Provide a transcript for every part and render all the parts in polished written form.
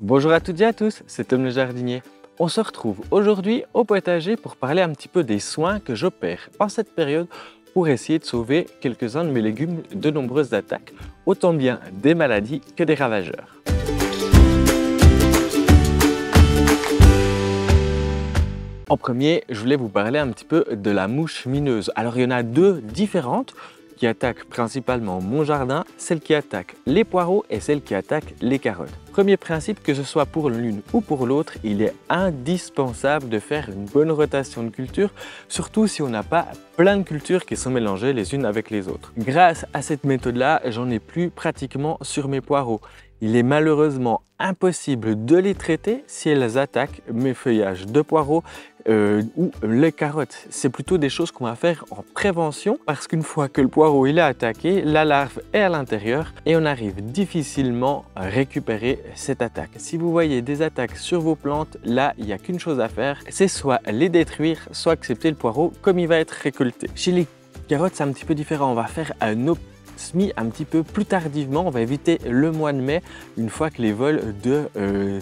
Bonjour à toutes et à tous, c'est Tom le jardinier. On se retrouve aujourd'hui au potager pour parler un petit peu des soins que j'opère en cette période pour essayer de sauver quelques-uns de mes légumes de nombreuses attaques, autant bien des maladies que des ravageurs. En premier, je voulais vous parler un petit peu de la mouche mineuse. Alors il y en a deux différentes qui attaquent principalement mon jardin, celle qui attaque les poireaux et celle qui attaque les carottes. Premier principe, que ce soit pour l'une ou pour l'autre, il est indispensable de faire une bonne rotation de culture, surtout si on n'a pas plein de cultures qui sont mélangées les unes avec les autres. Grâce à cette méthode-là, j'en ai plus pratiquement sur mes poireaux. Il est malheureusement impossible de les traiter si elles attaquent mes feuillages de poireaux ou les carottes. C'est plutôt des choses qu'on va faire en prévention parce qu'une fois que le poireau il est attaqué, la larve est à l'intérieur et on arrive difficilement à récupérer cette attaque. Si vous voyez des attaques sur vos plantes, là il n'y a qu'une chose à faire, c'est soit les détruire, soit accepter le poireau comme il va être récolté. Chez les carottes c'est un petit peu différent, on va faire un semis un petit peu plus tardivement, on va éviter le mois de mai une fois que les vols de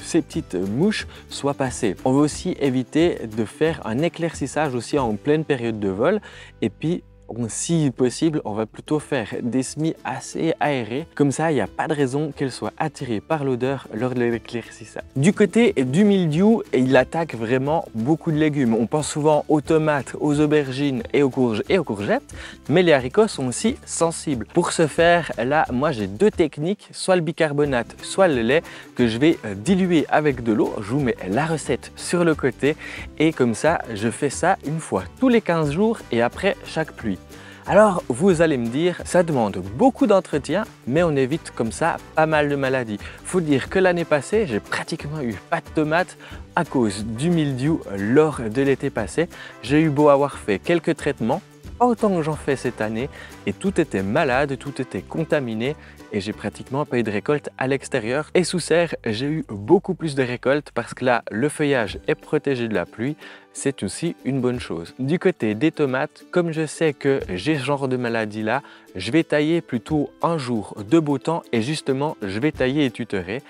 ces petites mouches soient passés. On va aussi éviter de faire un éclaircissage aussi en pleine période de vol et puis si possible, on va plutôt faire des semis assez aérés. Comme ça, il n'y a pas de raison qu'elles soient attirées par l'odeur lors de l'éclaircissage. Du côté du mildiou, il attaque vraiment beaucoup de légumes. On pense souvent aux tomates, aux aubergines et aux courgettes, mais les haricots sont aussi sensibles. Pour ce faire, là, moi j'ai deux techniques, soit le bicarbonate, soit le lait, que je vais diluer avec de l'eau. Je vous mets la recette sur le côté et comme ça, je fais ça une fois tous les 15 jours et après chaque pluie. Alors vous allez me dire, ça demande beaucoup d'entretien, mais on évite comme ça pas mal de maladies. Faut dire que l'année passée, j'ai pratiquement eu pas de tomates à cause du mildiou lors de l'été passé. J'ai eu beau avoir fait quelques traitements, pas autant que j'en fais cette année, et tout était malade, tout était contaminé et j'ai pratiquement pas eu de récolte à l'extérieur. Et sous serre, j'ai eu beaucoup plus de récoltes parce que là, le feuillage est protégé de la pluie. C'est aussi une bonne chose. Du côté des tomates, comme je sais que j'ai ce genre de maladie là, je vais tailler plutôt un jour de beau temps et justement, je vais tailler et tutorer.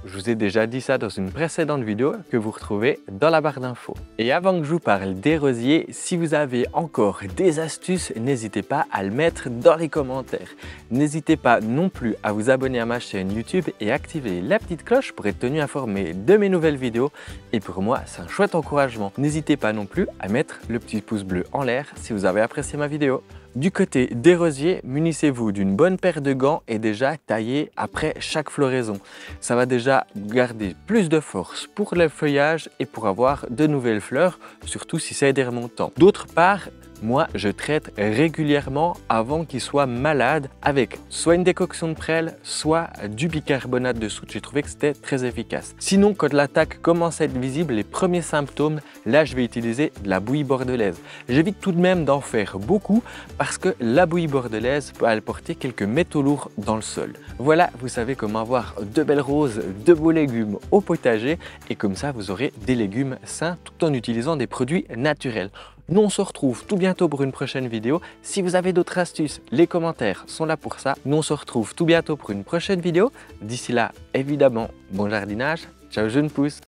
Je vous ai déjà dit ça dans une précédente vidéo que vous retrouvez dans la barre d'infos. Et avant que je vous parle des rosiers, si vous avez encore des astuces, n'hésitez pas à le mettre dans les commentaires. N'hésitez pas non plus à vous abonner à ma chaîne YouTube et activer la petite cloche pour être tenu informé de mes nouvelles vidéos. Et pour moi, c'est un chouette encouragement. N'hésitez pas non plus à mettre le petit pouce bleu en l'air si vous avez apprécié ma vidéo. Du côté des rosiers, munissez-vous d'une bonne paire de gants et déjà taillez après chaque floraison. Ça va déjà garder plus de force pour le feuillage et pour avoir de nouvelles fleurs, surtout si c'est des remontants. D'autre part, moi, je traite régulièrement avant qu'ils soient malades avec soit une décoction de prêle, soit du bicarbonate de soude. J'ai trouvé que c'était très efficace. Sinon, quand l'attaque commence à être visible, les premiers symptômes, là, je vais utiliser de la bouillie bordelaise. J'évite tout de même d'en faire beaucoup parce que la bouillie bordelaise peut apporter quelques métaux lourds dans le sol. Voilà, vous savez comment avoir de belles roses, de beaux légumes au potager et comme ça, vous aurez des légumes sains tout en utilisant des produits naturels. Nous, on se retrouve tout bientôt pour une prochaine vidéo. Si vous avez d'autres astuces, les commentaires sont là pour ça. Nous, on se retrouve tout bientôt pour une prochaine vidéo. D'ici là, évidemment, bon jardinage. Ciao, jeune pousse.